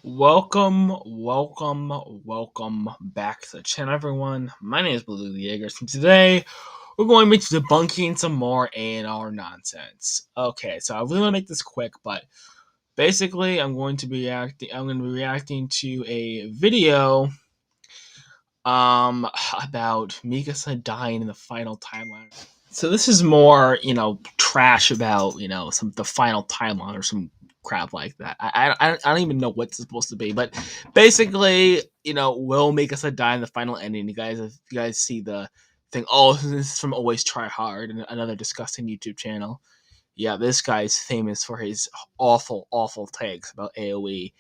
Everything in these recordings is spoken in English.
Welcome back to the channel, everyone. My name is Blue Jaeger, and today we're going to be debunking some more AR nonsense. Okay, so I really want to make this quick, but basically, I'm going to be reacting to a video about Mikasa dying in the final timeline. So this is more, trash about, some the final timeline or some crap like that. I don't even know what it's supposed to be, but basically, will Mikasa die in the final ending. You guys see the thing. Oh, this is from Always Try Hard, and another disgusting YouTube channel. Yeah, this guy's famous for his awful takes about AOE,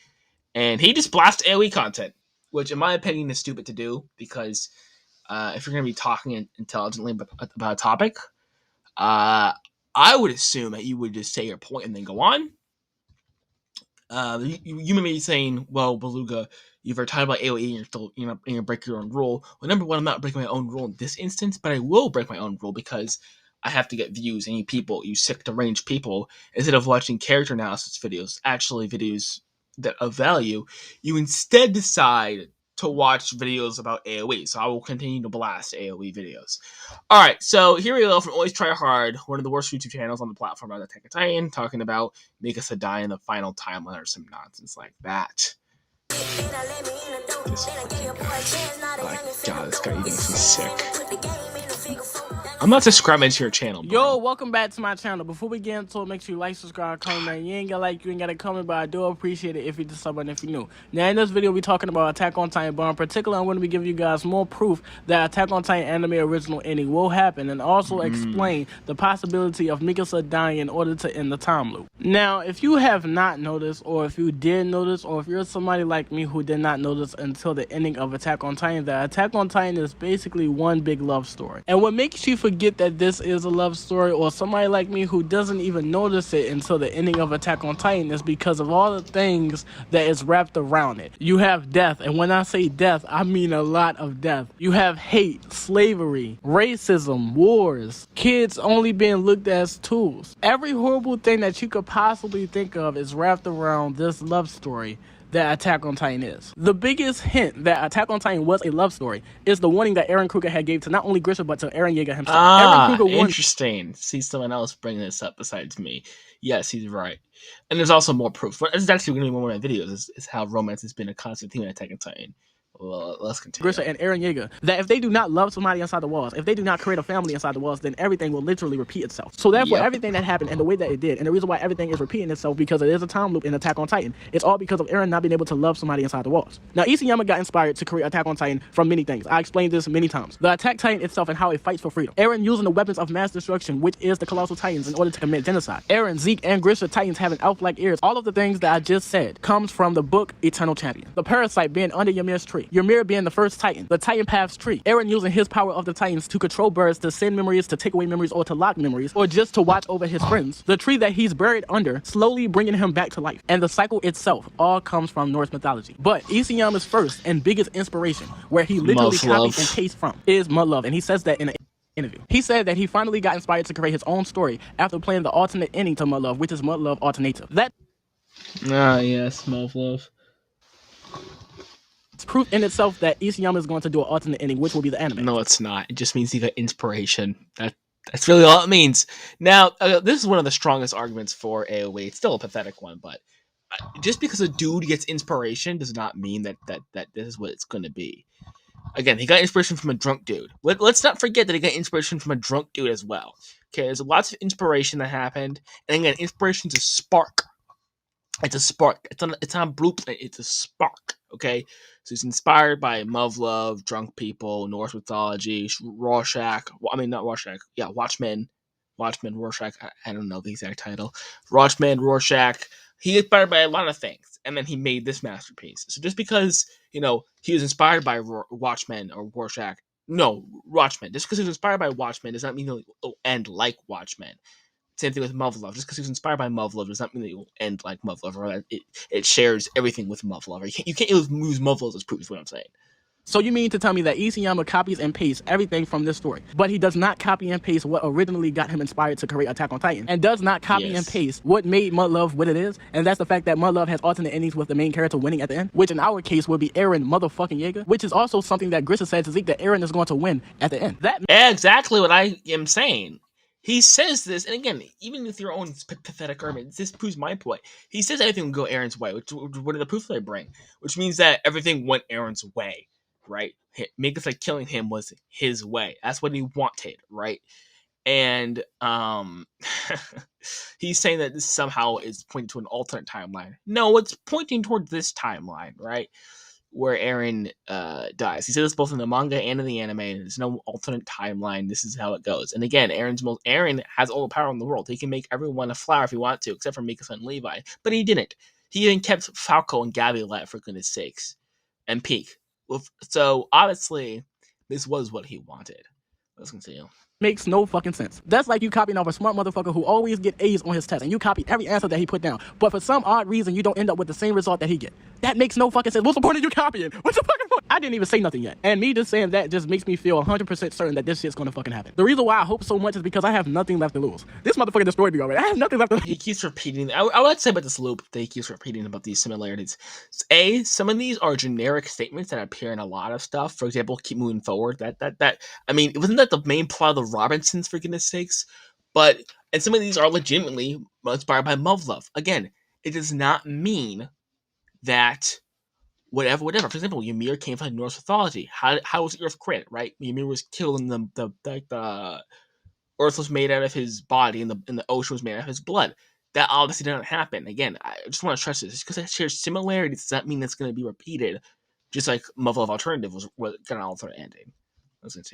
and he just blasts AOE content, which in my opinion is stupid to do because if you're going to be talking intelligently about a topic, uh, I would assume that you would just say your point and then go on. You may be saying, "Well, Beluga, you've talking about AOE and you're still, you break your own rule." Well, number one, I'm not breaking my own rule in this instance, but I will break my own rule because I have to get views. And you sick deranged people, instead of watching character analysis videos, actually videos that of value, you instead decide to watch videos about AOE. So I will continue to blast AOE videos. All right, so here we go from Always Try Hard, one of the worst YouTube channels on the platform on Attack on Titan, talking about Mikasa die in the final timeline or some nonsense like that. This fucking guy. Oh my god, this guy makes me sick. I'm not subscribing to your channel, bro. Yo, welcome back to my channel. Before we get into it, make sure you like, subscribe, comment. You ain't gotta comment, but I do appreciate it if you just sub and if you're new. Now, in this video, we're talking about Attack on Titan, but in particular, I'm going to be giving you guys more proof that Attack on Titan anime original ending will happen, and also explain the possibility of Mikasa dying in order to end the time loop. Now, if you have not noticed, or if you did notice, or if you're somebody like me who did not notice until the ending of Attack on Titan, that Attack on Titan is basically one big love story. And what makes you forget that this is a love story, or somebody like me who doesn't even notice it until the ending of Attack on Titan, is because of all the things that is wrapped around it. You have death, and when I say death, I mean a lot of death. You have hate, slavery, racism, wars, kids only being looked at as tools. Every horrible thing that you could possibly think of is wrapped around this love story that Attack on Titan is. The biggest hint that Attack on Titan was a love story is the warning that Eren Kruger had gave to not only Grisha but to Eren Yeager himself. Eren Kruger interesting. See someone else bringing this up besides me. Yes, he's right. And there's also more proof. This is actually going to be one of my videos, is how romance has been a constant theme in Attack on Titan. Well, let's continue. Grisha and Eren Yeager, that if they do not love somebody inside the walls, if they do not create a family inside the walls, then everything will literally repeat itself. So therefore, everything that happened and the way that it did, and the reason why everything is repeating itself, because it is a time loop in Attack on Titan, it's all because of Eren not being able to love somebody inside the walls. Now, Isayama got inspired to create Attack on Titan from many things. I explained this many times. The Attack Titan itself and how it fights for freedom. Eren using the weapons of mass destruction, which is the Colossal Titans, in order to commit genocide. Eren, Zeke, and Grisha Titans having elf-like ears. All of the things that I just said comes from the book Eternal Champion. The Parasite being under Ymir's tree. Ymir being the first Titan, the Titan Path's tree. Eren using his power of the Titans to control birds, to send memories, to take away memories, or to lock memories, or just to watch over his friends. The tree that he's buried under, slowly bringing him back to life. And the cycle itself all comes from Norse mythology. But Isayama's first and biggest inspiration, where he literally copied and pasted from, is Mud Love. And he says that in an interview. He said that he finally got inspired to create his own story after playing the alternate ending to Mud Love, which is Mud Love Alternative. Yes, Mud Love. It's proof in itself that Isayama is going to do an alternate ending, which will be the anime. No, it's not. It just means he got inspiration. That's really all it means. Now, this is one of the strongest arguments for AOE. It's still a pathetic one, but just because a dude gets inspiration does not mean that this is what it's going to be. Again, he got inspiration from a drunk dude. Let's not forget that he got inspiration from a drunk dude as well. Okay, there's lots of inspiration that happened, and again, inspiration's a spark. It's a spark. It's on a blueprint. It's a spark. Okay, so he's inspired by Love, drunk people, Norse mythology, Rorschach. I mean, not Rorschach. Yeah, Watchmen, Rorschach. I don't know the exact title. Watchmen, Rorschach. He inspired by a lot of things, and then he made this masterpiece. So just because he was inspired by Watchmen or Rorschach, no, Watchmen. Just because he was inspired by Watchmen does not mean he'll end like Watchmen. Same thing with Love. Just because he was inspired by Love does not mean that it will end like Love, or that it shares everything with Love. You can't use Love as proof, is what I'm saying. So you mean to tell me that Isayama copies and pastes everything from this story, but he does not copy and paste what originally got him inspired to create Attack on Titan, and does not copy and paste what made Mud Love what it is, and that's the fact that Mud Love has alternate endings with the main character winning at the end, which in our case would be Eren motherfucking Yeager, which is also something that Grissa said to Zeke, that Eren is going to win at the end. That exactly what I am saying. He says this, and again, even with your own pathetic argument, this proves my point. He says everything will go Eren's way, which what are the proofs they bring? Which means that everything went Eren's way, right? Mikasa killing him was his way. That's what he wanted, right? And he's saying that this somehow is pointing to an alternate timeline. No, it's pointing toward this timeline, right? Where Eren dies. He said this both in the manga and in the anime. There's no alternate timeline. This is how it goes. And again, Eren has all the power in the world. He can make everyone a flower if he wants to, except for Mikasa and Levi. But he didn't. He even kept Falco and Gabi alive, for goodness sakes. And Peak. So obviously, this was what he wanted. Let's continue. Makes no fucking sense. That's like you copying off a smart motherfucker who always get A's on his test, and you copy every answer that he put down, but for some odd reason you don't end up with the same result that he get. That makes no fucking sense. What's the point of you copying? What's the fucking point? I didn't even say nothing yet, and me just saying that just makes me feel 100% certain that this shit's gonna fucking happen. The reason why I hope so much is because I have nothing left to lose. This motherfucker destroyed me already. I have nothing left to lose. He keeps repeating. I would say about this loop that he keeps repeating about these similarities. Some of these are generic statements that appear in a lot of stuff. For example, keep moving forward. I mean, wasn't that the main plot of the Robinsons, for goodness sakes? And some of these are legitimately inspired by Love. Again, it does not mean that whatever. For example, Ymir came from Norse mythology. How was Earth created, right? Ymir was killed in the Earth was made out of his body, and the ocean was made out of his blood. That obviously didn't happen. Again, I just want to stress this. Just because it shares similarities does not mean it's going to be repeated. Just like Love Alternative was got an alternate ending.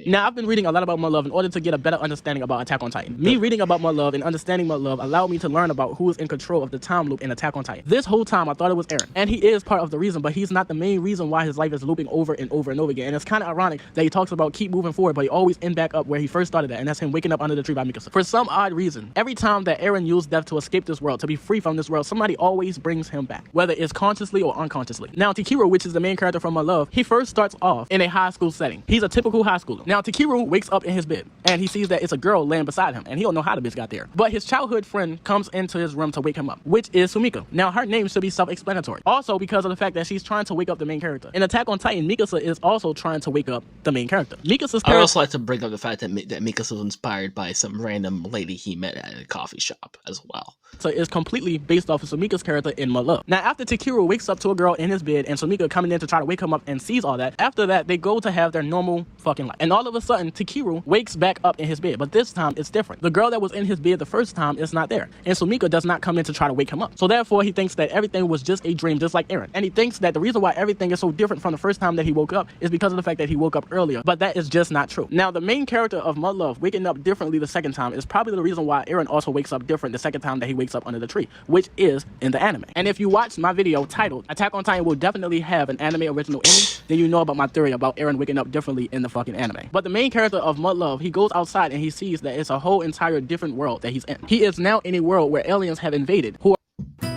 Now, I've been reading a lot about Mud Love in order to get a better understanding about Attack on Titan. Me reading about Mud Love and understanding Mud Love allowed me to learn about who is in control of the time loop in Attack on Titan. This whole time, I thought it was Eren. And he is part of the reason, but he's not the main reason why his life is looping over and over and over again. And it's kind of ironic that he talks about keep moving forward, but he always end back up where he first started at, and that's him waking up under the tree by Mikasa. For some odd reason, every time that Eren used death to escape this world, to be free from this world, somebody always brings him back, whether it's consciously or unconsciously. Now, Takeru, which is the main character from Mud Love, he first starts off in a high school setting. He's a typical high schooler. Now, Takeru wakes up in his bed and he sees that it's a girl laying beside him, and he don't know how the bitch got there. But his childhood friend comes into his room to wake him up, which is Sumika. Now, her name should be self-explanatory. Also, because of the fact that she's trying to wake up the main character. In Attack on Titan, Mikasa is also trying to wake up the main character. I would also like to bring up the fact that Mikasa was inspired by some random lady he met at a coffee shop as well. So it's completely based off of Sumika's character in Mud Love. Now, after Takeru wakes up to a girl in his bed and Sumika coming in to try to wake him up and sees all that, after that, they go to have their normal fucking life. And all of a sudden, Takeru wakes back up in his bed, but this time it's different. The girl that was in his bed the first time is not there, and Sumika does not come in to try to wake him up. So therefore, he thinks that everything was just a dream, just like Eren. And he thinks that the reason why everything is so different from the first time that he woke up is because of the fact that he woke up earlier, but that is just not true. Now, the main character of Mud Love waking up differently the second time is probably the reason why Eren also wakes up different the second time that he wakes up under the tree, which is in the anime. And if you watch my video titled Attack on Titan will definitely have an anime original ending, then you know about my theory about Eren waking up differently in the fucking anime. But the main character of Mud Love, he goes outside and he sees that it's a whole entire different world that he's in. He is now in a world where aliens have invaded, who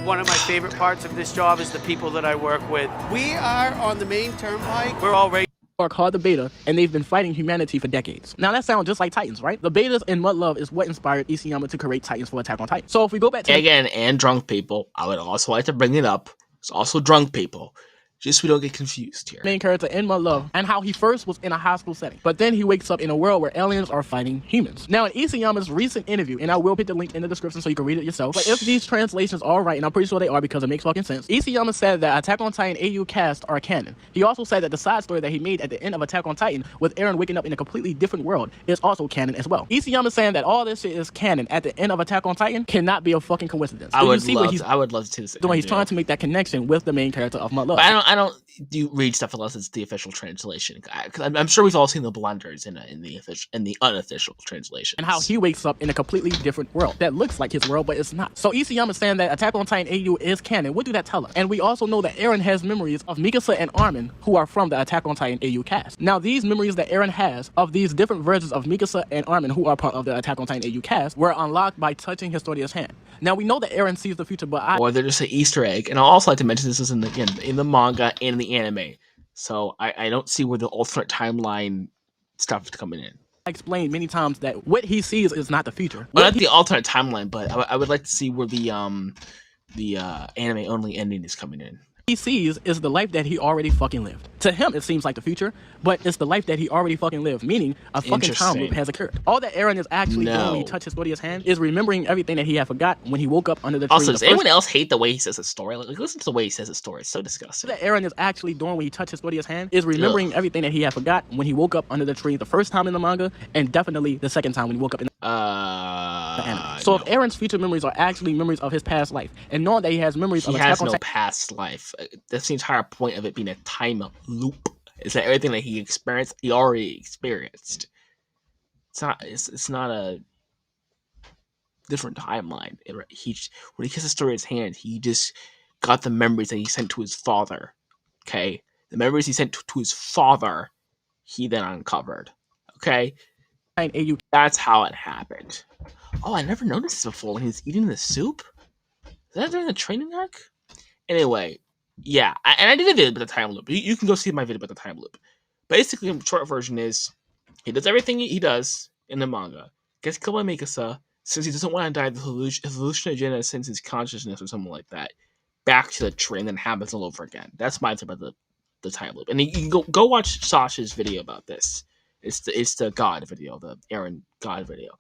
One of my favorite parts of this job is the people that I work with. We are on the main turnpike. We're already are called the Beta, and they've been fighting humanity for decades. Now that sounds just like Titans, right? The Betas in Mud Love is what inspired Isayama to create Titans for Attack on Titan. So if we go back to again, and drunk people, I would also like to bring it up. It's also drunk people. Just so we don't get confused here. Main character in Mud Love, and how he first was in a high school setting, but then he wakes up in a world where aliens are fighting humans. Now, in Isayama's recent interview, and I will put the link in the description so you can read it yourself, but if these translations are right, and I'm pretty sure they are because it makes fucking sense, Isayama said that Attack on Titan AU cast are canon. He also said that the side story that he made at the end of Attack on Titan with Eren waking up in a completely different world is also canon as well. Isayama saying that all this shit is canon at the end of Attack on Titan cannot be a fucking coincidence. I would love to see this. He's trying to make that connection with the main character of Mud Love. But I don't do read stuff unless it's the official translation. I'm sure we've all seen the blunders in the unofficial translation. And how he wakes up in a completely different world that looks like his world, but it's not. So Isayama is saying that Attack on Titan AU is canon. What do that tell us? And we also know that Eren has memories of Mikasa and Armin, who are from the Attack on Titan AU cast. Now, these memories that Eren has of these different versions of Mikasa and Armin, who are part of the Attack on Titan AU cast, were unlocked by touching Historia's hand. Now, we know that Eren sees the future, but or they're just an Easter egg. And I'll also like to mention this is in the manga and in the anime. So I don't see where the alternate timeline stuff is coming in. I explained many times that what he sees is not the future. Well, not the alternate timeline, but I would like to see where the anime only ending is coming in. He sees is the life that he already fucking lived. To him, it seems like the future, but it's the life that he already fucking lived, meaning a fucking time loop has occurred. All that Eren is actually doing when he touches Claudia's hand is remembering everything that he had forgot when he woke up under the tree. Also, does anyone else hate the way he says his story? Like, listen to the way he says his story. It's so disgusting. All that Eren is actually doing when he touches Claudia's hand is remembering everything that he had forgot when he woke up under the tree the first time in the manga, and definitely the second time when he woke up in the anime. So if Eren's future memories are actually memories of his past life, and knowing that he has memories of Attack on Titan, past life. That's the entire point of it being a time loop. Is that everything that he experienced, he already experienced. It's not a different timeline. When he gets the story in his hand, he just got the memories that he sent to his father. Okay, the memories he sent to his father, he then uncovered. Okay, that's how it happened. Oh, I never noticed this before when he was eating the soup. Is that during the training arc? Anyway, yeah, and I did a video about the time loop. You can go see my video about the time loop. Basically, the short version is he does everything he does in the manga. Gets killed by Mikasa, says he doesn't want to die. The hallucinogen sends his consciousness or something like that back to the tree, and then happens all over again. That's my thing about the time loop. And you can go watch Sasha's video about this. It's the God video, the Eren God video.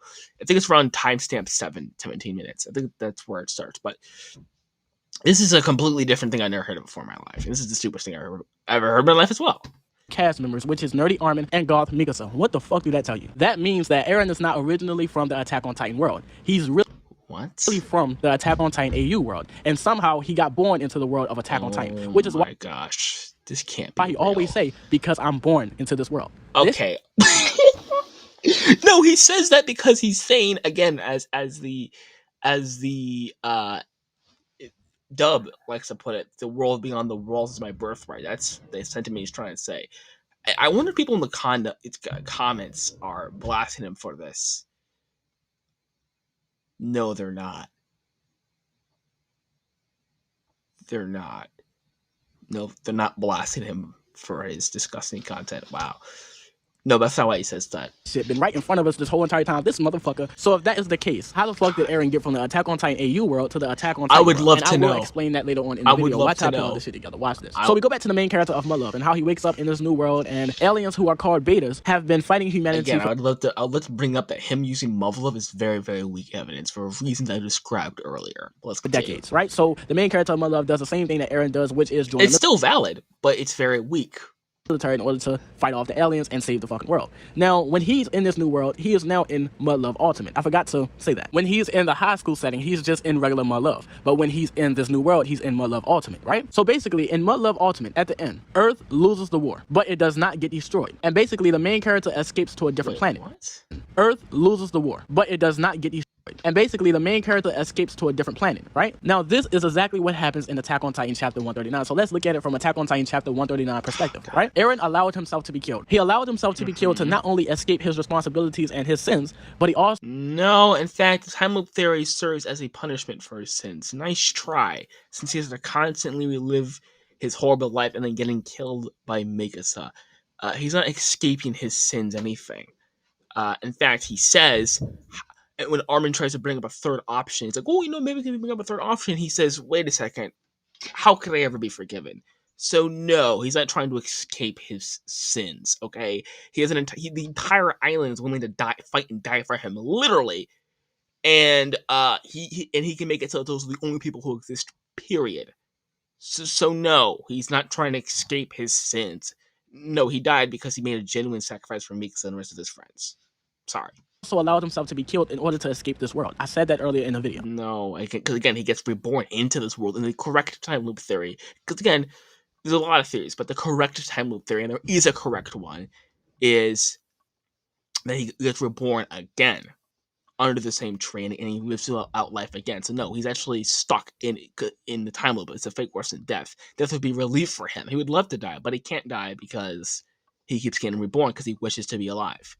I think it's around timestamp 17 minutes. I think that's where it starts. But this is a completely different thing I never heard of before in my life. And this is the stupidest thing I ever heard in my life as well. Cast members, which is Nerdy Armin and Garth Mikasa. What the fuck do that tell you? That means that Eren is not originally from the Attack on Titan world. He's really from the Attack on Titan AU world, and somehow he got born into the world of Attack on Titan, which is why gosh, this can't be why he real. Always say, because I'm born into this world. Okay. No, he says that because he's saying again, as the dub likes to put it, the world beyond the walls is my birthright. That's the sentiment he's trying to say. I wonder if people in the comments are blasting him for this. No, they're not. They're not. No, they're not blasting him for his disgusting content. Wow. No, that's not why he says that. Shit been right in front of us this whole entire time, this motherfucker. So if that is the case, how the fuck did Eren get from the Attack on Titan AU world to the Attack on Titan I would world? love and to know. I will explain that later on in the video. Watch how I put all this shit together. Watch this. So we go back to the main character of Mud Love and how he wakes up in this new world, and aliens who are called betas have been fighting humanity. Again, I'd love to bring up that him using Mud Love is very, very weak evidence for reasons I described earlier. For decades, right? So the main character of Mud Love does the same thing that Eren does, which is join it's still valid, but it's very weak. In order to fight off the aliens and save the fucking world. Now, when he's in this new world, he is now in Mud Love Ultimate. I forgot to say that. When he's in the high school setting, he's just in regular Mud Love. But when he's in this new world, he's in Mud Love Ultimate, right? So basically, in Mud Love Ultimate, at the end, Earth loses the war, but it does not get destroyed. And basically, the main character escapes to a different planet. What? Earth loses the war, but it does not get destroyed. And basically, the main character escapes to a different planet, right? Now, this is exactly what happens in Attack on Titan Chapter 139. So let's look at it from Attack on Titan Chapter 139 perspective, right? Eren allowed himself to be killed. He allowed himself to be killed to not only escape his responsibilities and his sins, but he also... No, in fact, the time loop theory serves as a punishment for his sins. Nice try, since he has to constantly relive his horrible life and then getting killed by Mikasa. He's not escaping his sins anything. In fact, he says... And when Armin tries to bring up a third option, he's like, oh, maybe we can bring up a third option. He says, wait a second, how could I ever be forgiven? So no, he's not trying to escape his sins, okay? He has the entire island is willing to fight and die for him, literally. And he can make it so those are the only people who exist, period. So no, he's not trying to escape his sins. No, he died because he made a genuine sacrifice for Mikasa and the rest of his friends. Sorry. Also allowed himself to be killed in order to escape this world. I said that earlier in the video. No, because again, he gets reborn into this world in the correct time loop theory. Because again, there's a lot of theories, but the correct time loop theory, and there is a correct one, is that he gets reborn again under the same tree, and he lives out life again. So no, he's actually stuck in the time loop. It's a fate worse than death. Death would be relief for him. He would love to die, but he can't die because he keeps getting reborn because he wishes to be alive.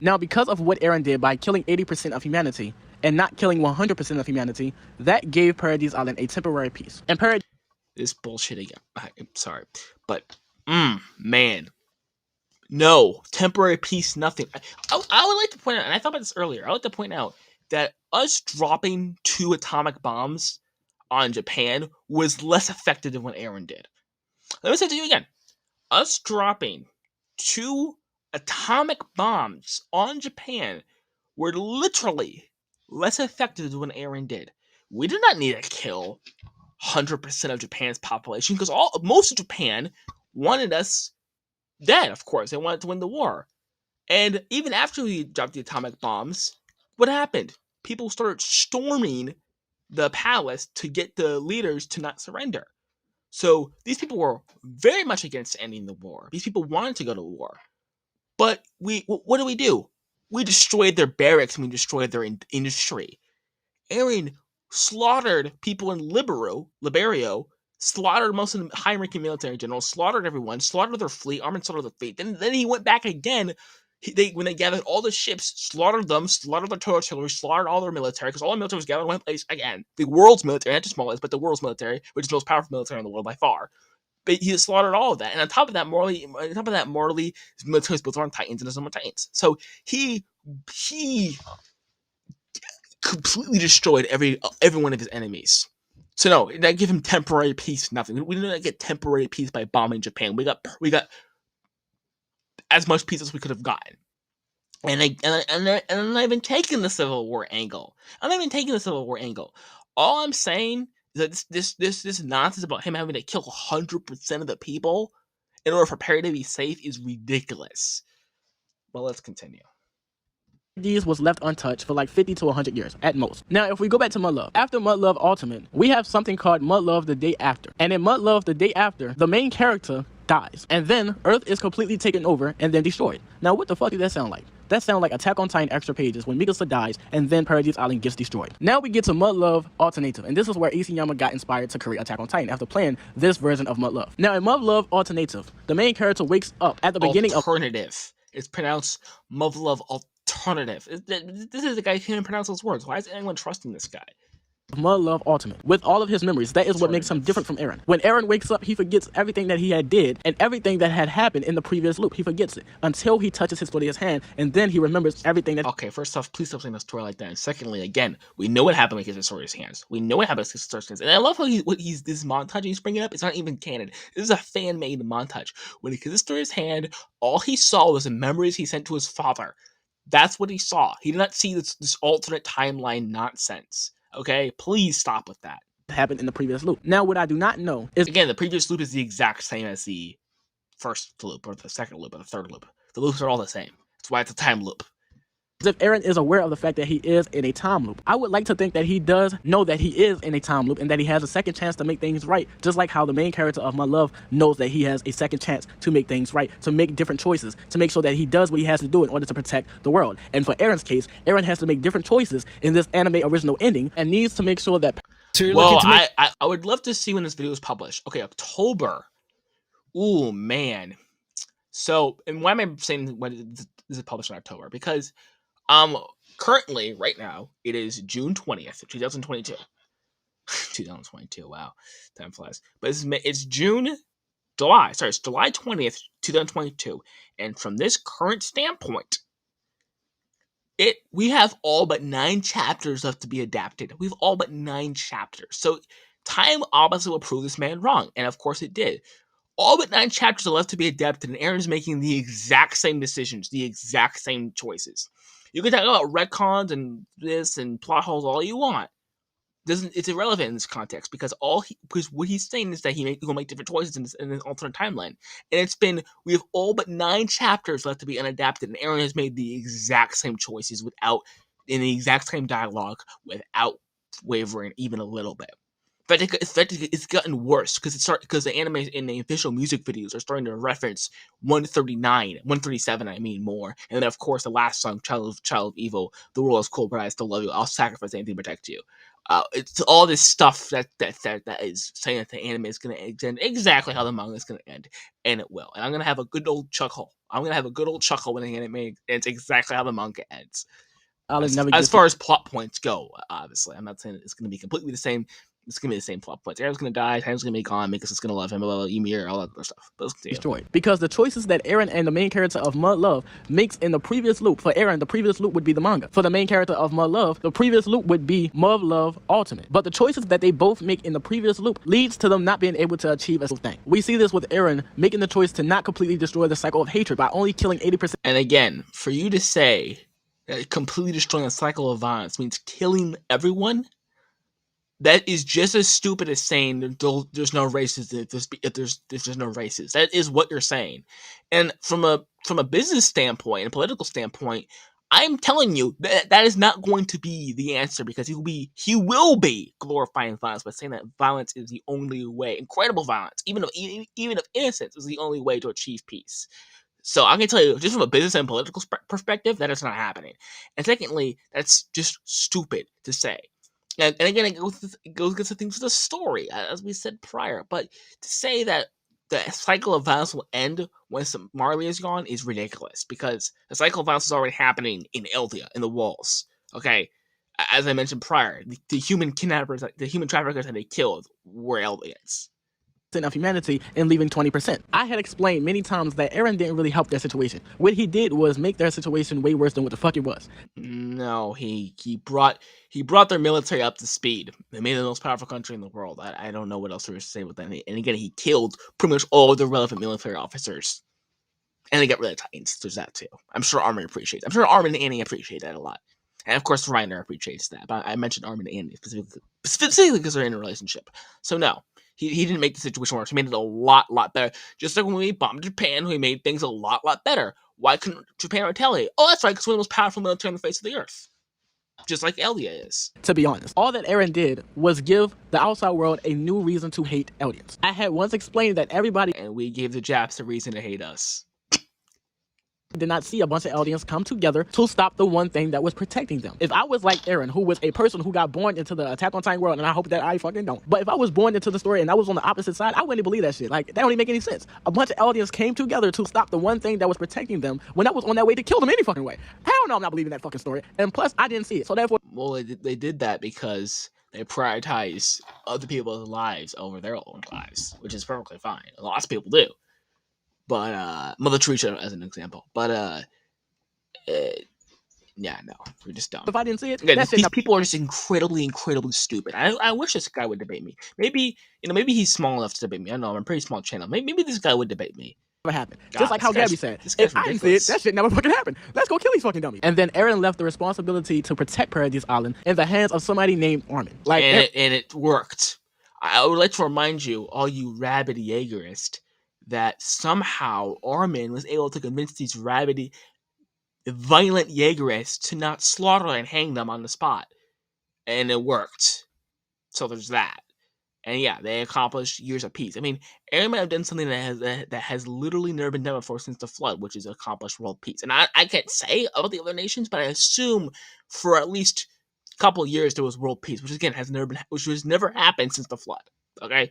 Now, because of what Eren did by killing 80% of humanity and not killing 100% of humanity, that gave Paradise Island a temporary peace. And This bullshit again. I'm sorry, but Man. No, temporary peace, nothing. I would like to point out, and I thought about this earlier, I would like to point out that us dropping 2 atomic bombs on Japan was less effective than what Aaron did. Let me say it to you again. Us dropping 2 atomic bombs on Japan were literally less effective than what Aaron did. We did not need to kill 100% of Japan's population because most of Japan wanted us dead, of course. They wanted to win the war. And even after we dropped the atomic bombs, what happened? People started storming the palace to get the leaders to not surrender. So these people were very much against ending the war. These people wanted to go to war. But what do? We destroyed their barracks and we destroyed their industry. Aaron slaughtered people in Liberio, slaughtered most of the high-ranking military generals, slaughtered everyone, slaughtered their fleet, armed and slaughtered their fleet. Then he went back again. When they gathered all the ships, slaughtered them, slaughtered their artillery, slaughtered all their military, because all the military was gathered in one place again. The world's military, not just smallest, but the world's military, which is the most powerful military in the world by far. But he slaughtered all of that, and on top of that, Morley, his military is built on Titans and there's no more Titans. So he completely destroyed every one of his enemies. So no, that gave him temporary peace. Nothing. We did not get temporary peace by bombing Japan. We got as much peace as we could have gotten. And I'm not even taking the Civil War angle. All I'm saying is that this nonsense about him having to kill 100% of the people in order for Perry to be safe is ridiculous. Well, let's continue. These was left untouched for like 50 to 100 years at most. Now, if we go back to Mud Love, after Mud Love Ultimate, we have something called Mud Love the Day After. And in Mud Love the Day After, the main character dies. And then Earth is completely taken over and then destroyed. Now, what the fuck does that sound like? That sounds like Attack on Titan extra pages when Mikasa dies and then Paradise Island gets destroyed. Now we get to Mud Love Alternative, and this is where Isayama got inspired to create Attack on Titan after playing this version of Mud Love. Now in Mud Love Alternative, the main character wakes up at the beginning of Alternative. It's pronounced Mud Love Alternative. This is the guy who can't pronounce those words. Why is anyone trusting this guy? Mud Love Ultimate with all of his memories. That is what makes him different from Eren. When Eren wakes up, he forgets everything that he had did and everything that had happened in the previous loop. He forgets it until he touches his Historia's hand, and then he remembers everything that. Okay, first off, please stop saying the story like that. And secondly, again, we know what happened with his Historia's hands. We know what happened with his Historia's hands. And I love how this montage he's bringing up. It's not even canon. This is a fan-made montage. When he kissed Historia's hand, all he saw was the memories he sent to his father. That's what he saw. He did not see this alternate timeline nonsense. Okay, please stop with that. Happened in the previous loop. Now, what I do not know is, again, the previous loop is the exact same as the first loop, or the second loop, or the third loop. The loops are all the same. That's why it's a time loop. If Eren is aware of the fact that he is in a time loop. I would like to think that he does know that he is in a time loop and that he has a second chance to make things right, just like how the main character of Mud Love knows that he has a second chance to make things right, to make different choices, to make sure that he does what he has to do in order to protect the world. And for Eren's case, Eren has to make different choices in this anime original ending and needs to make sure that. Well, I would love to see when this video is published. Okay, October. Ooh, man. So, and why am I saying when this is published in October? Because currently, right now, it is June 20th, 2022. 2022, wow. Time flies. But it's July 20th, 2022. And from this current standpoint, we have all but 9 chapters left to be adapted. We have all but 9 chapters. So time obviously will prove this man wrong. And of course it did. All but 9 chapters are left to be adapted, and Eren's making the exact same decisions, the exact same choices. You can talk about retcons and this and plot holes all you want. It's irrelevant in this context because what he's saying is that he'll make different choices in this alternate timeline. And we have all but 9 chapters left to be unadapted, and Eren has made the exact same choices in the exact same dialogue without wavering even a little bit. In fact, it's gotten worse because the anime in the official music videos are starting to reference 137, I mean, more. And then, of course, the last song, Child of Evil, the world is cold, but I still love you. I'll sacrifice anything to protect you. It's all this stuff that is saying that the anime is going to end exactly how the manga is going to end, and it will. And I'm going to have a good old chuckle. when the anime ends exactly how the manga ends. As far as plot points go, obviously. I'm not saying it's going to be completely the same. It's gonna be the same plot points. Aaron's gonna die, Titan's gonna be gone, Mikasa is gonna love him, blah, blah, blah, Ymir, all that other stuff. But let's continue. Destroyed. Because the choices that Eren and the main character of Mud Love makes in the previous loop, for Eren, the previous loop would be the manga. For the main character of Mud Love, the previous loop would be Mud Love Ultimate. But the choices that they both make in the previous loop leads to them not being able to achieve a thing. We see this with Eren making the choice to not completely destroy the cycle of hatred by only killing 80%. And again, for you to say that completely destroying the cycle of violence means killing everyone, that is just as stupid as saying there's no races if there's no races. That is what you're saying. And from a business standpoint, a political standpoint, I'm telling you that is not going to be the answer, because he will be glorifying violence by saying that violence is the only way, incredible violence, even if innocence is the only way to achieve peace. So I can tell you, just from a business and political perspective, that is not happening. And secondly, that's just stupid to say. And again, it goes against the things of the story, as we said prior. But to say that the cycle of violence will end when Marley is gone is ridiculous, because the cycle of violence is already happening in Eldia, in the walls. Okay, as I mentioned prior, the human kidnappers, the human traffickers that they killed were Eldians Of humanity and leaving 20%. I had explained many times that Eren didn't really help their situation. What he did was make their situation way worse than what the fuck it was. No, he brought their military up to speed. They made it the most powerful country in the world. I don't know what else there is to say with that. And again, he killed pretty much all the relevant military officers. And they got rid of Titans. There's that too. I'm sure Armin appreciates. I'm sure Armin and Annie appreciate that a lot. And of course, Reiner appreciates that. But I mentioned Armin and Annie specifically because they're in a relationship. So no. He didn't make the situation worse. He made it a lot better. Just like when we bombed Japan, we made things a lot better. Why couldn't Japan retaliate? Oh, that's right, because we're the most powerful military on the face of the earth. Just like Eldia is. To be honest, all that Eren did was give the outside world a new reason to hate Eldians. I had once explained that everybody, and we gave the Japs a reason to hate us, did not see a bunch of Eldians come together to stop the one thing that was protecting them. If I was like Eren, who was a person who got born into the Attack on Titan world, and I hope that I fucking don't, but if I was born into the story and I was on the opposite side, I wouldn't believe that shit. Like, that don't even make any sense. A bunch of Eldians came together to stop the one thing that was protecting them when I was on that way to kill them any fucking way. Hell no, I'm not believing that fucking story. And plus, I didn't see it, so therefore... Well, they did that because they prioritize other people's lives over their own lives, which is perfectly fine. Lots of people do. But, Mother Teresa as an example. But, yeah, no, we just don't. If I didn't see it, again, these people are just incredibly stupid. I wish this guy would debate me. Maybe he's small enough to debate me. I don't know, I'm a pretty small channel. Maybe this guy would debate me. Never happened. Just like how Gabby said, if I didn't see it, that shit never fucking happened. Let's go kill these fucking dummies. And then Eren left the responsibility to protect Paradise Island in the hands of somebody named Armin. Like, and it worked. I would like to remind you, all you rabid Jaegerists, that somehow Armin was able to convince these rabid, violent Jaegerists to not slaughter and hang them on the spot. And it worked. So there's that. And yeah, they accomplished years of peace. I mean, Eren might have done something that has literally never been done before since the Flood, which is accomplished world peace. And I can't say about the other nations, but I assume for at least a couple of years there was world peace, which again has never happened since the Flood. Okay?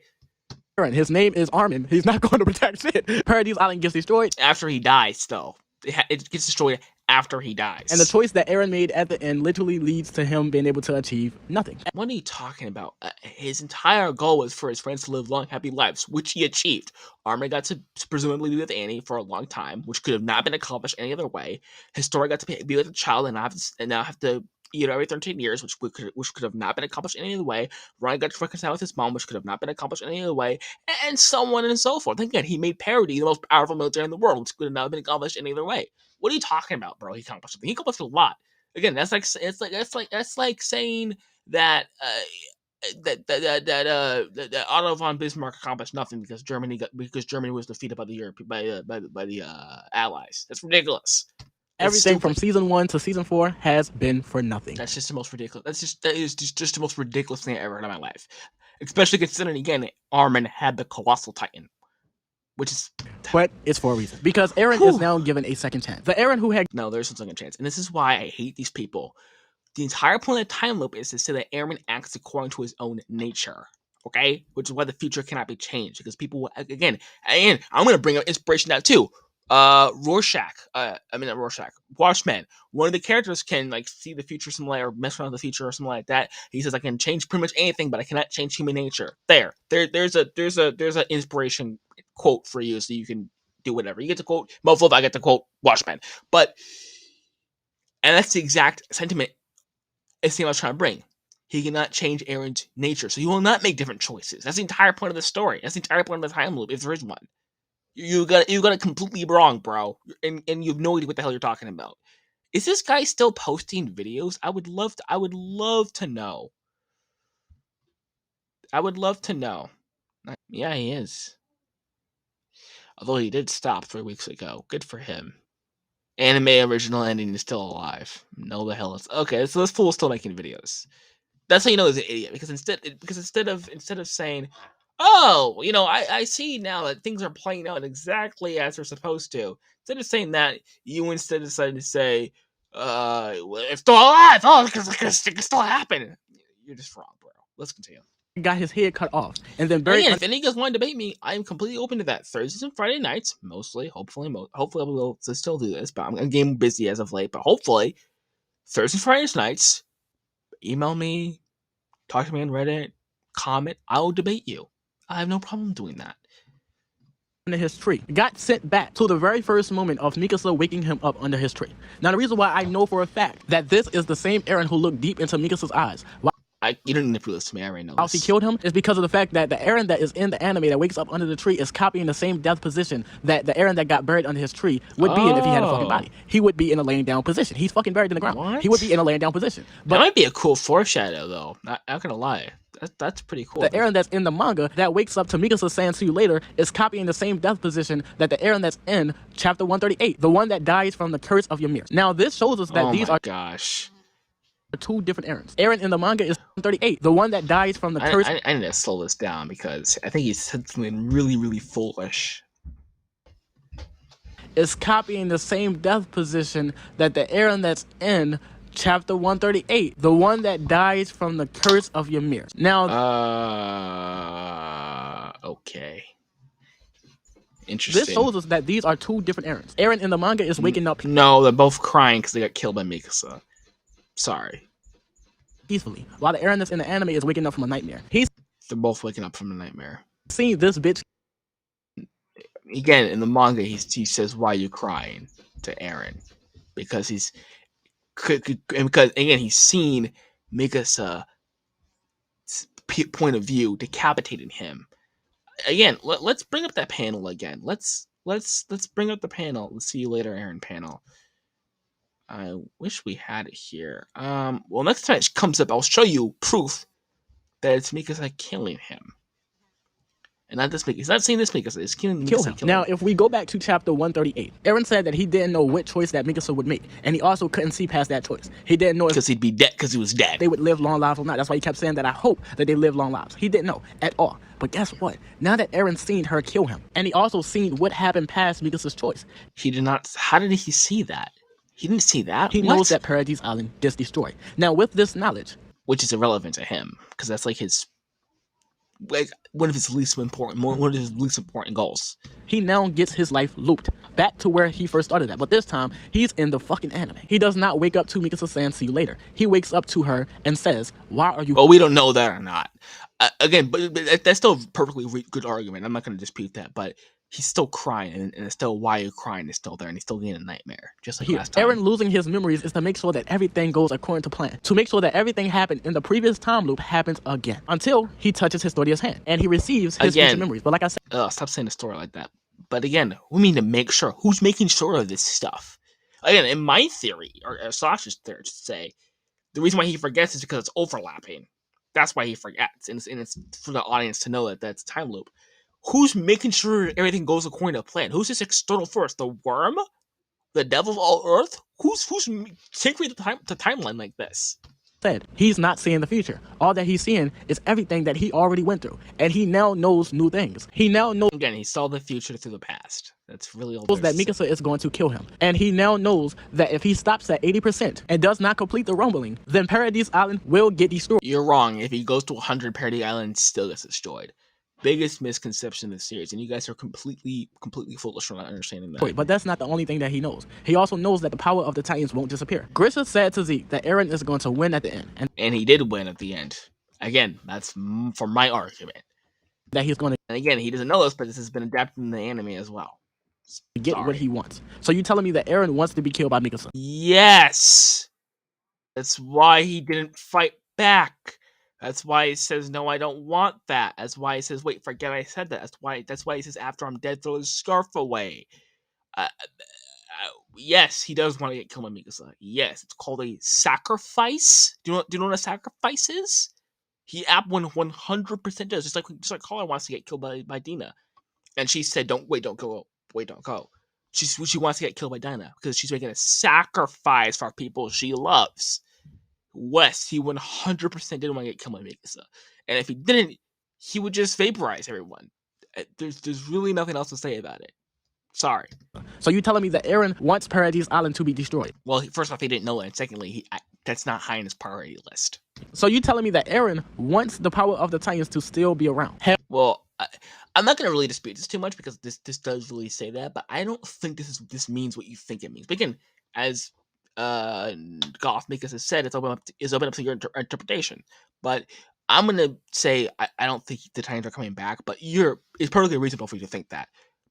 Eren, his name is Armin. He's not going to protect shit. Paradise Island gets destroyed. After he dies, though. It gets destroyed after he dies. And the choice that Eren made at the end literally leads to him being able to achieve nothing. What are you talking about? His entire goal was for his friends to live long, happy lives, which he achieved. Armin got to presumably be with Annie for a long time, which could have not been accomplished any other way. His story got to be with a child and now have to eat every 13 years, which could have not been accomplished any other way. Ryan got to reconcile with his mom, which could have not been accomplished any other way, and so on and so forth. And again, he made Parody the most powerful military in the world, which could have not been accomplished any other way. What are you talking about, bro? He accomplished something. He accomplished a lot. Again, that's like saying that that Otto von Bismarck accomplished nothing because Germany was defeated by the Allies. That's ridiculous. Everything from season 1 to season 4 has been for nothing. That's just the most ridiculous. That is just the most ridiculous thing I ever heard in my life. Especially considering, again, Armin had the Colossal Titan, which is. But it's for a reason, because Eren is now given a second chance. The Eren who had there's no second chance, and this is why I hate these people. The entire point of time loop is to say that Eren acts according to his own nature. Okay, which is why the future cannot be changed, because people will, again, I'm going to bring up inspiration now too. Rorschach. I mean not Rorschach. Watchman. One of the characters can like see the future, something like, or mess around with the future or something like that. He says I can change pretty much anything, but I cannot change human nature. There's an inspiration quote for you, so you can do whatever. You get to quote Moflov, I get to quote Watchman. But and that's the exact sentiment I was trying to bring. He cannot change Aaron's nature, so he will not make different choices. That's the entire point of the story. That's the entire point of the time loop, if there is one. You got it completely wrong, bro, and you have no idea what the hell you're talking about. Is this guy still posting videos? I would love to know. I would love to know. Yeah, he is. Although he did stop 3 weeks ago. Good for him. Anime original ending is still alive. No, the hell is okay. So this fool's still making videos. That's how you know he's an idiot, because instead of saying, oh, you know, I see now that things are playing out exactly as they're supposed to. Instead of saying that, you instead decided to say, it's still alive. Oh, because it can still happen. You're just wrong, bro. Let's continue. Got his head cut off and then buried. Again, if any of you guys want to debate me, I am completely open to that. Thursdays and Friday nights, mostly. Hopefully I'll be able to still do this, but I'm getting busy as of late. But hopefully, Thursdays and Fridays nights, email me, talk to me on Reddit, comment. I will debate you. I have no problem doing that. Under his tree got sent back to the very first moment of Mikasa waking him up under his tree. Now, the reason why I know for a fact that this is the same Eren who looked deep into Mikasa's eyes. You don't need to prove this to me. I already know Whilst he killed him is because of the fact that the Eren that is in the anime that wakes up under the tree is copying the same death position that the Eren that got buried under his tree would be in if he had a fucking body. He would be in a laying down position. He's fucking buried in the ground. What? He would be in a laying down position. But that might be a cool foreshadow, though. Not gonna lie. That's pretty cool. The Eren that's in the manga that wakes up to Mikasa saying see you later is copying the same death position that the Eren that's in chapter 138, the one that dies from the curse of Ymir. Now, this shows us that these are two different Erens. Eren in the manga is 138, the one that dies from the curse. I need to slow this down because I think he said something really, really foolish. Is copying the same death position that the Eren that's in chapter 138, the one that dies from the curse of Ymir. Now, okay. Interesting. This shows us that these are two different Erens. Eren in the manga is waking up. No, they're both crying because they got killed by Mikasa. Sorry. Peacefully, while the Eren that's in the anime is waking up from a nightmare. They're both waking up from a nightmare. Seeing this bitch. Again, in the manga, he says, "Why are you crying?" to Eren, because he's seen Mikasa's point of view decapitating him. Again, let's bring up that panel again. Let's bring up the panel. Let's see you later, Eren panel. I wish we had it here. Well, next time it comes up, I'll show you proof that it's Mikasa killing him. And not this Mikasa. He's not saying this Mikasa. It's killing him. Now, if we go back to chapter 138, Eren said that he didn't know what choice that Mikasa would make. And he also couldn't see past that choice. He didn't know because he'd be dead, because he was dead. They would live long lives or not. That's why he kept saying that I hope that they live long lives. He didn't know at all. But guess what? Now that Eren seen her kill him, and he also seen what happened past Mikasa's choice. He did not. How did he see that? He didn't see that. He knows that Paradise Island is destroyed. Now, with this knowledge, which is irrelevant to him, because that's like one of his least important goals. He now gets his life looped back to where he first started at, but this time he's in the fucking anime. He does not wake up to Mikasa saying "see you later." He wakes up to her and says, "Why are you?" Well, we don't know that or not. Again, but that's still a perfectly good argument. I'm not going to dispute that, but he's still crying, and it's still why you're crying is still there, and he's still getting a nightmare, just like last time. Eren losing his memories is to make sure that everything goes according to plan, to make sure that everything happened in the previous time loop happens again, until he touches Historia's hand, and he receives his future memories. But like I said... stop saying the story like that. But again, we mean to make sure. Who's making sure of this stuff? Again, in my theory, or Sasha's theory, to say, the reason why he forgets is because it's overlapping. That's why he forgets, and it's for the audience to know that that's a time loop. Who's making sure everything goes according to plan? Who's this external force? The worm? The devil of all earth? Who's tinkering the timeline like this? Said he's not seeing the future. All that he's seeing is everything that he already went through, and he now knows new things. He now knows. Again, he saw the future through the past. That's really all. That Mikasa is going to kill him, and he now knows that if he stops at 80% and does not complete the rumbling, then Paradise Island will get destroyed. You're wrong. If he goes to 100, Paradise Island still gets destroyed. biggest misconception in the series, and you guys are completely foolish for not understanding that. But that's not the only thing that he knows. He also knows that the power of the Titans won't disappear. Grisha said to Zeke that Eren is going to win at the end, and he did win at the end. Again, that's for my argument. That he's going to, and again, he doesn't know this, but this has been adapted in the anime as well. Get what he wants. So you telling me that Eren wants to be killed by Mikasa? Yes. That's why he didn't fight back. That's why he says, no, I don't want that. That's why he says, wait, forget I said that. That's why he says, after I'm dead, throw his scarf away. Yes, he does want to get killed by Mikasa. Yes, it's called a sacrifice. Do you know what a sacrifice is? He 100% does. Just like Colin wants to get killed by Dina. And she said, don't go. She wants to get killed by Dinah because she's making a sacrifice for people she loves. Wes, he 100% didn't want to get killed by Mikasa. And if he didn't, he would just vaporize everyone. There's really nothing else to say about it. Sorry. So you telling me that Eren wants Paradise Island to be destroyed? Well, first off, he didn't know it. And secondly, that's not high in his priority list. So you telling me that Eren wants the power of the Titans to still be around? Well, I'm not going to really dispute this too much because this does really say that, but I don't think this means what you think it means. But again, as Goth Mikasa has said, it's open up to your interpretation. But I'm going to say I don't think the Titans are coming back, but it's perfectly reasonable for you to think that.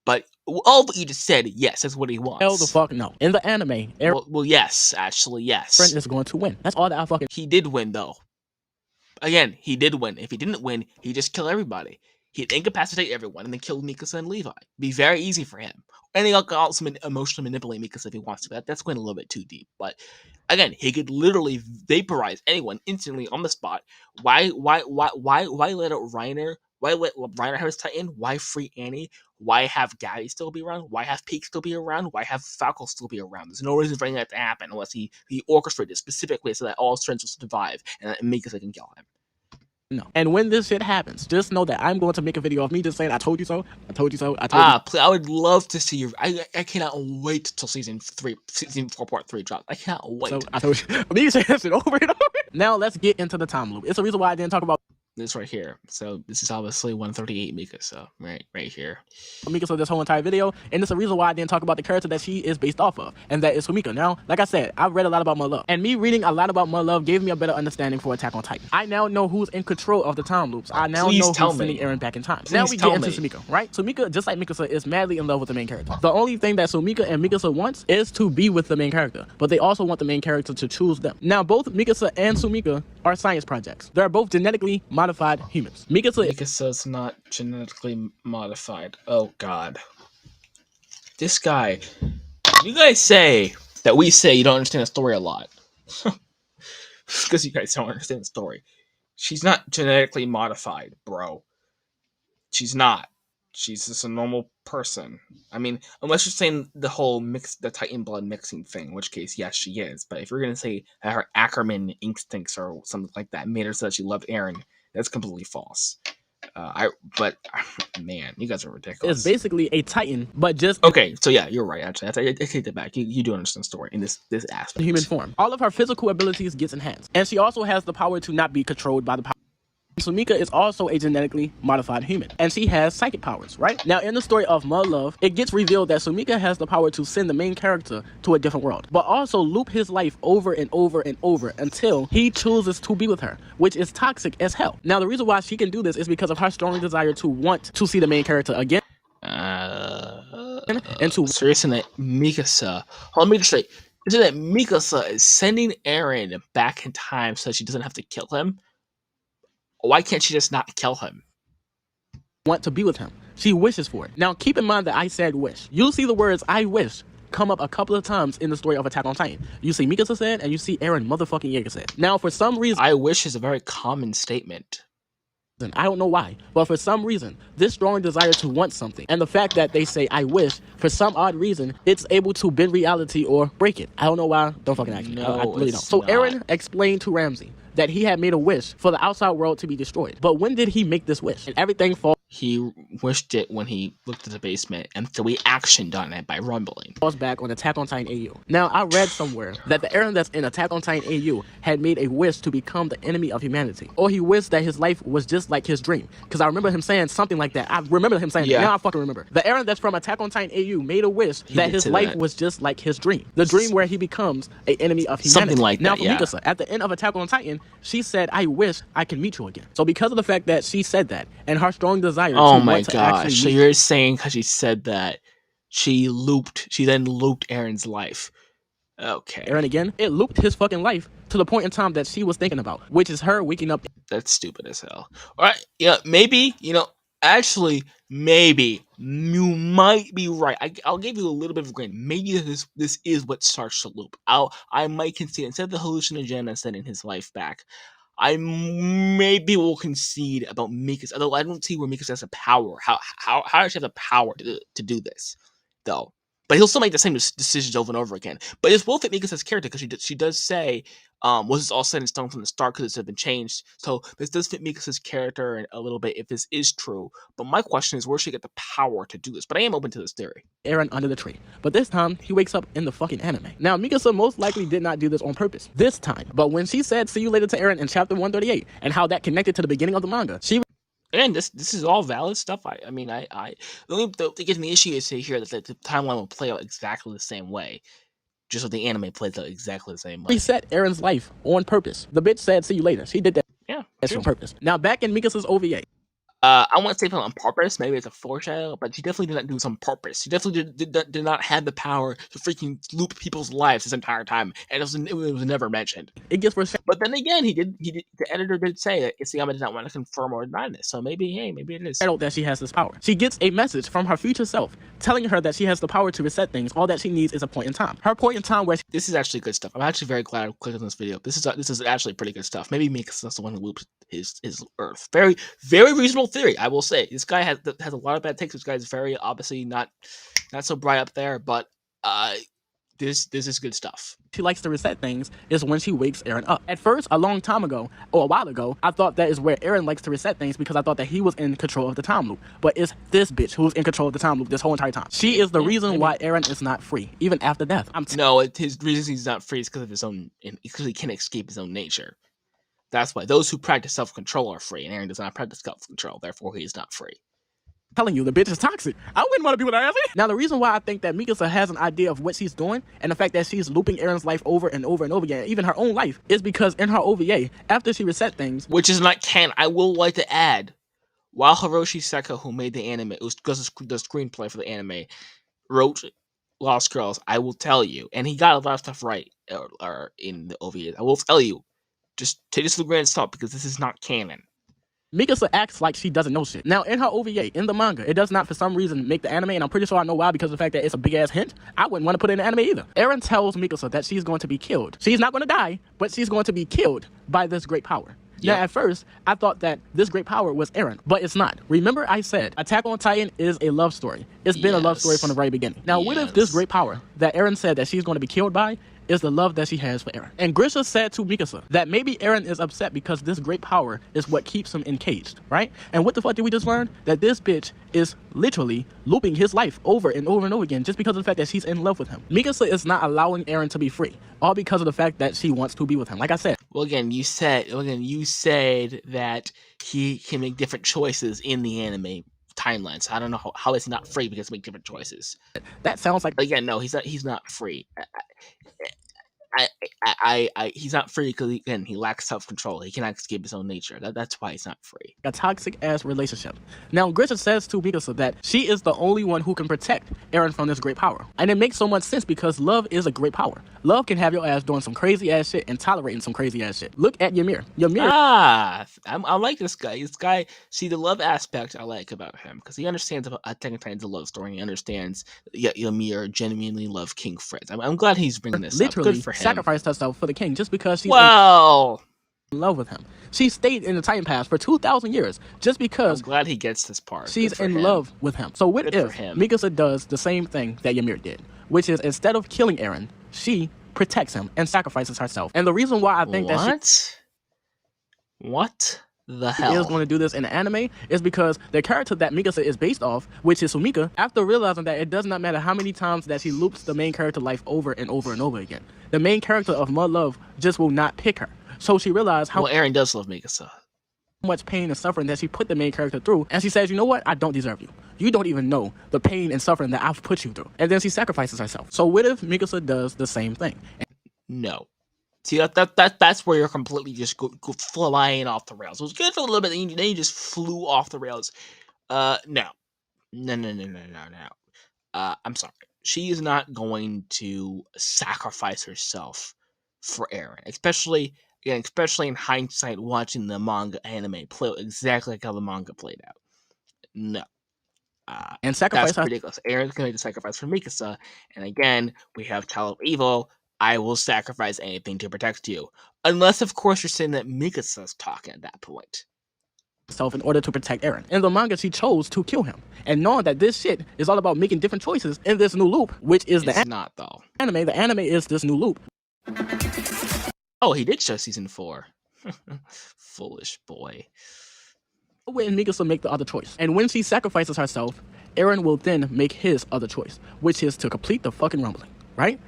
But all that you just said, yes, that's what he wants. Hell the fuck no. In the anime, Eren well, yes, actually, yes. Eren is going to win. That's all that I fucking... He did win, though. Again, he did win. If he didn't win, he'd just kill everybody. He'd incapacitate everyone and then kill Mikasa and Levi. Be very easy for him. And he can also emotionally manipulate Mikasa if he wants to. That's going a little bit too deep. But again, he could literally vaporize anyone instantly on the spot. Why let Reiner? Why let Reiner have his Titan? Why free Annie? Why have Gabby still be around? Why have Peak still be around? Why have Falco still be around? There's no reason for any of that to happen unless he orchestrated specifically so that all strengths will survive and Mikasa can kill him. No. And when this shit happens, just know that I'm going to make a video of me just saying, I told you so, I told you so, I told you. Please, I would love to see your... I cannot wait till season 4 part 3 drops. I cannot wait. So, I told you. Me saying that shit over and over. Now, let's get into the time loop. It's a reason why I didn't talk about this right here. So this is obviously 138 Mikasa, right here. Mikasa this whole entire video, and it's a reason why I didn't talk about the character that she is based off of, and that is Sumika. Now, like I said, I've read a lot about Mud Love, and me reading a lot about Mud Love gave me a better understanding for Attack on Titan. I now know who's in control of the time loops. I now know who's sending Eren back in time. Now we get into Sumika, right? Sumika, just like Mikasa, is madly in love with the main character. The only thing that Sumika and Mikasa wants is to be with the main character, but they also want the main character to choose them. Now, both Mikasa and Sumika are science projects. They're both genetically modified humans. Mikasa's not genetically modified. Oh god. This guy. You guys say that we say you don't understand the story a lot. Because you guys don't understand the story. She's not genetically modified, bro. She's not. She's just a normal person. I mean, unless you're saying the whole the Titan blood mixing thing, in which case, yes, she is. But if you're going to say that her Ackerman instincts or something like that made her so that she loved Eren, that's completely false. Man, you guys are ridiculous. It's basically a Titan, but just... Okay, so yeah, you're right, actually. I take that back. You do understand the story in this aspect. Human form. All of her physical abilities gets enhanced. And she also has the power to not be controlled by the power. Sumika is also a genetically modified human, and she has psychic powers, right? Now, in the story of Mud Love, it gets revealed that Sumika has the power to send the main character to a different world, but also loop his life over and over and over until he chooses to be with her, which is toxic as hell. Now, the reason why she can do this is because of her strong desire to want to see the main character again. And to... So you're saying that Mikasa... Let me just say, you're saying that Mikasa is sending Eren back in time so she doesn't have to kill him? Why can't she just not kill him? Want to be with him. She wishes for it. Now, keep in mind that I said wish. You'll see the words I wish come up a couple of times in the story of Attack on Titan. You see Mikasa said, and you see Eren motherfucking Yeager said. Now, for some reason... I wish is a very common statement. I don't know why, but for some reason, this strong desire to want something, and the fact that they say I wish, for some odd reason, it's able to bend reality or break it. I don't know why. Don't fucking ask me. No, I really don't. So Eren explained to Ramsey that he had made a wish for the outside world to be destroyed. But when did he make this wish? And everything falls... He wished it when he looked at the basement, and so he actioned on it by rumbling. Falls back on Attack on Titan AU. Now, I read somewhere that the Eren that's in Attack on Titan AU had made a wish to become the enemy of humanity. Or he wished that his life was just like his dream. Because I remember him saying something like that. I remember him saying that. Now I fucking remember. The Eren that's from Attack on Titan AU made a wish that his life was just like his dream. The dream where he becomes an enemy of humanity. Something like now, that, for Mikasa, at the end of Attack on Titan, she said, I wish I could meet you again. So because of the fact that she said that, and her strong desire to want to actually so you're saying because she said that she then looped Eren's life. Okay. Eren again, it looped his fucking life to the point in time that she was thinking about, which is her waking up. That's stupid as hell. Alright, yeah, maybe, actually, maybe you might be right. I'll give you a little bit of a grain. Maybe this is what starts the loop. I might concede, instead of the hallucinogen sending his life back, I maybe will concede about Mikasa, although I don't see where Mikasa has the power. How does she have the power to do this, though? But he'll still make the same decisions over and over again. But this will fit Mikasa's character, because she does say, was this all set in stone from the start because it's been changed? So this does fit Mikasa's character a little bit if this is true. But my question is, where should she get the power to do this? But I am open to this theory. Eren under the tree. But this time, he wakes up in the fucking anime. Now, Mikasa most likely did not do this on purpose this time. But when she said, see you later to Eren in chapter 138, and how that connected to the beginning of the manga, she... And this is all valid stuff. I mean, the only thing that gives me issue is to hear that the timeline will play out exactly the same way. Just so the anime plays out exactly the same way. Reset Eren's life on purpose. The bitch said, see you later. She did that. Yeah, that's on purpose. Now, back in Mikasa's OVA. I won't say on purpose. Maybe it's a foreshadow, but she definitely did not do this on purpose. She definitely did not have the power to freaking loop people's lives this entire time, and it was never mentioned. It gets worse. But then again, the editor did say that Isayama did not want to confirm or deny this, so maybe it is. That she has this power. She gets a message from her future self telling her that she has the power to reset things. All that she needs is a point in time. Her point in time where this is actually good stuff. I'm actually very glad I clicked on this video. This is actually pretty good stuff. Maybe Mikasa's the one who looped his Earth. Very, very reasonable theory, I will say. This guy has a lot of bad takes. This guy's very obviously not so bright up there, but this is good stuff. She likes to reset things is when she wakes Eren up. At first, a long time ago, or a while ago, I thought that is where Eren likes to reset things because I thought that he was in control of the time loop. But it's this bitch who's in control of the time loop this whole entire time. She is the reason why Eren is not free, even after death. His reason he's not free is because of his own, because he can't escape his own nature. That's why those who practice self-control are free, and Eren does not practice self-control, therefore he is not free. Telling you, the bitch is toxic. I wouldn't want to be with her, Ashley. Now, the reason why I think that Mikasa has an idea of what she's doing, and the fact that she's looping Eren's life over and over and over again, even her own life, is because in her OVA, after she reset things... Which is not canon. I will like to add, while Hiroshi Seko, who made the anime, it was because the screenplay for the anime, wrote Lost Girls, I will tell you, and he got a lot of stuff right in the OVA. I will tell you, just take this with a grain of salt, because this is not canon. Mikasa acts like she doesn't know shit. Now, in her OVA, in the manga, it does not, for some reason, make the anime, and I'm pretty sure I know why, because of the fact that it's a big-ass hint. I wouldn't want to put it in the anime either. Eren tells Mikasa that she's going to be killed. She's not going to die, but she's going to be killed by this great power. Yep. Now, at first, I thought that this great power was Eren, but it's not. Remember I said, Attack on Titan is a love story. It's been a love story from the very beginning. Now, what if this great power that Eren said that she's going to be killed by is the love that she has for Eren? And Grisha said to Mikasa that maybe Eren is upset because this great power is what keeps him encaged, right? And what the fuck did we just learn? That this bitch is literally looping his life over and over and over again just because of the fact that she's in love with him. Mikasa is not allowing Eren to be free, all because of the fact that she wants to be with him. Like I said. Well, again, you said that he can make different choices in the anime timeline. So I don't know how it's not free because he makes different choices. That sounds like... Again, no, he's not free. He's not free because again he lacks self-control. He cannot escape his own nature. That's why he's not free. A toxic ass relationship. Now Grisha says to Mikasa that she is the only one who can protect Eren from this great power, and it makes so much sense because love is a great power. Love can have your ass doing some crazy ass shit and tolerating some crazy ass shit. Look at Ymir. I like this guy. This guy, see the love aspect I like about him because he understands about Attack on Titan's a love story. He understands Ymir genuinely love King Fritz. I'm glad he's bringing this up. Good for him. Sacrificed herself for the king just because she's in love with him. She stayed in the Titan Pass for 2,000 years just because... I'm glad he gets this part. She's in love with him. So what if Mikasa does the same thing that Ymir did, which is instead of killing Eren, she protects him and sacrifices herself. And the reason why I think What? The is hell? going to do this in the anime is because the character that Mikasa is based off, which is Sumika, after realizing that it does not matter how many times that she loops the main character life over and over and over again, the main character of Mud Love just will not pick her. So she realized how Well, Eren does love Mikasa. much pain and suffering that she put the main character through, and she says, you know what, I don't deserve you. You don't even know the pain and suffering that I've put you through. And then she sacrifices herself. So what if Mikasa does the same thing? No. See, that's where you're completely just go flying off the rails. It was good for a little bit, then you just flew off the rails. No. I'm sorry. She is not going to sacrifice herself for Eren, especially in hindsight, watching the manga anime play out exactly like how the manga played out. No. And sacrifice That's ridiculous. Eren's going to sacrifice for Mikasa, and again, we have Child of Evil. I will sacrifice anything to protect you. Unless, of course, you're saying that Mikasa's talking at that point. herself in order to protect Eren. In the manga, she chose to kill him. And knowing that this shit is all about making different choices in this new loop, which is It's not, though. the anime is this new loop. Oh, he did show season 4. Foolish boy. When Mikasa make the other choice. And when she sacrifices herself, Eren will then make his other choice, which is to complete the fucking rumbling, right?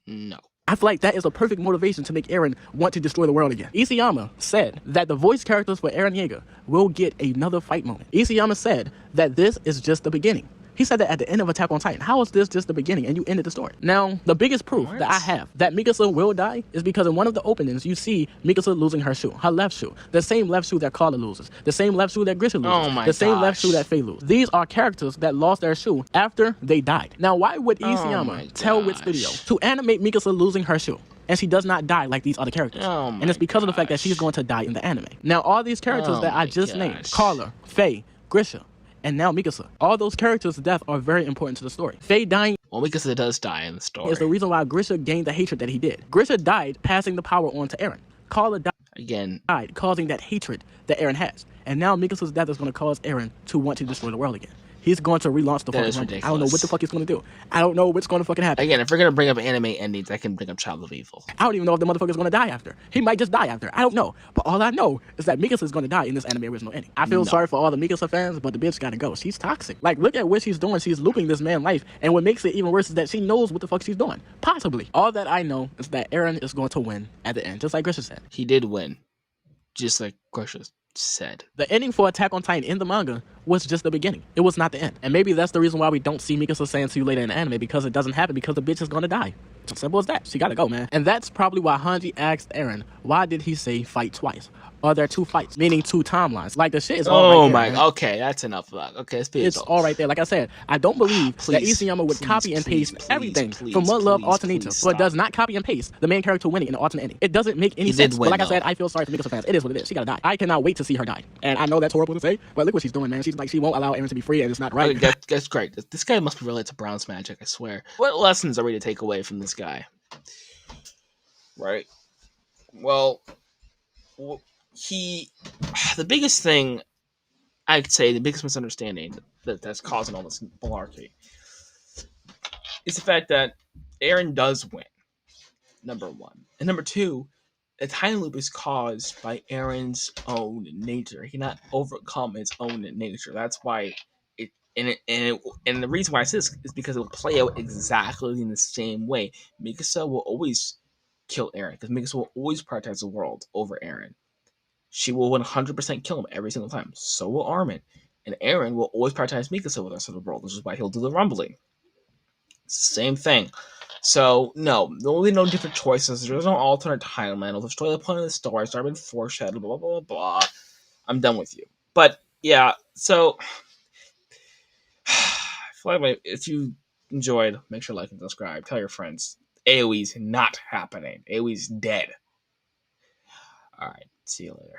No. I feel like that is a perfect motivation to make Eren want to destroy the world again. Isayama said that the voice characters for Eren Yeager will get another fight moment. Isayama said that this is just the beginning. He said that at the end of Attack on Titan. How is this just the beginning and you ended the story? Now, the biggest proof that I have that Mikasa will die is because in one of the openings, you see Mikasa losing her shoe, her left shoe. The same left shoe that Carla loses. The same left shoe that Grisha loses. The same left shoe that Faye loses. These are characters that lost their shoe after they died. Now, why would Isayama tell Wit Studio to animate Mikasa losing her shoe? And she does not die like these other characters. And it's because of the fact that she's going to die in the anime. Now, all these characters that I just named, Carla, Faye, Grisha, and now Mikasa, all those characters' death are very important to the story. Faye dying, well, Mikasa does die in the story, is the reason why Grisha gained the hatred that he did. Grisha died passing the power on to Eren. Carla died causing that hatred that Eren has. And now Mikasa's death is going to cause Eren to want to destroy the world again. He's going to relaunch the fucking Rumble. I don't know what the fuck he's going to do. I don't know what's going to fucking happen. Again, if we're going to bring up anime endings, I can bring up Child of Evil. I don't even know if the motherfucker's going to die after. He might just die after. I don't know. But all I know is that Mikasa's going to die in this anime original ending. I feel sorry for all the Mikasa fans, but the bitch got to go. She's toxic. Like, look at what she's doing. She's looping this man's life. And what makes it even worse is that she knows what the fuck she's doing. Possibly. All that I know is that Eren is going to win at the end, just like Grisha said. He did win. Just like Grisha said. The ending for Attack on Titan in the manga was just the beginning. It was not the end. And maybe that's the reason why we don't see Mikasa saying see you later in the anime, because it doesn't happen, because the bitch is gonna die. It's as simple as that. She gotta go, man. And that's probably why Hanji asked Eren, why did he say fight twice? Are there two fights? Meaning two timelines. Like, the shit is all right there. Okay, that's enough of that. Okay, it's all right there. Like I said, I don't believe that Isayama would copy and paste everything from One Love Alternator, but does not copy and paste the main character winning in the alternate ending. It doesn't make any sense. But like I said, I feel sorry for Mikasa fans. It is what it is. She gotta die. I cannot wait to see her die. And I know that's horrible to say, but look what she's doing, man. She's like, she won't allow Eren to be free, and it's not right. That's great. This guy must be related to Brown's magic, I swear. What lessons are we to take away from this guy? Right. Well, the biggest thing, I'd say, the biggest misunderstanding that's causing all this malarkey is the fact that Eren does win, number one. And number two, the time loop is caused by Eren's own nature. He cannot overcome his own nature. That's why and the reason why I say this is because it will play out exactly in the same way. Mikasa will always kill Eren, because Mikasa will always prioritize the world over Eren. She will 100% kill him every single time. So will Armin. And Eren will always prioritize Mikasa with the rest of the world, which is why he'll do the rumbling. It's the same thing. So, no, there will be no different choices. There's no alternate timeline. It'll destroy the point of the story. It's already been foreshadowed, blah, blah, blah, blah. I'm done with you. But, yeah, so if you enjoyed, make sure to like and subscribe. Tell your friends. AOE's not happening. AOE's dead. Alright, see you later.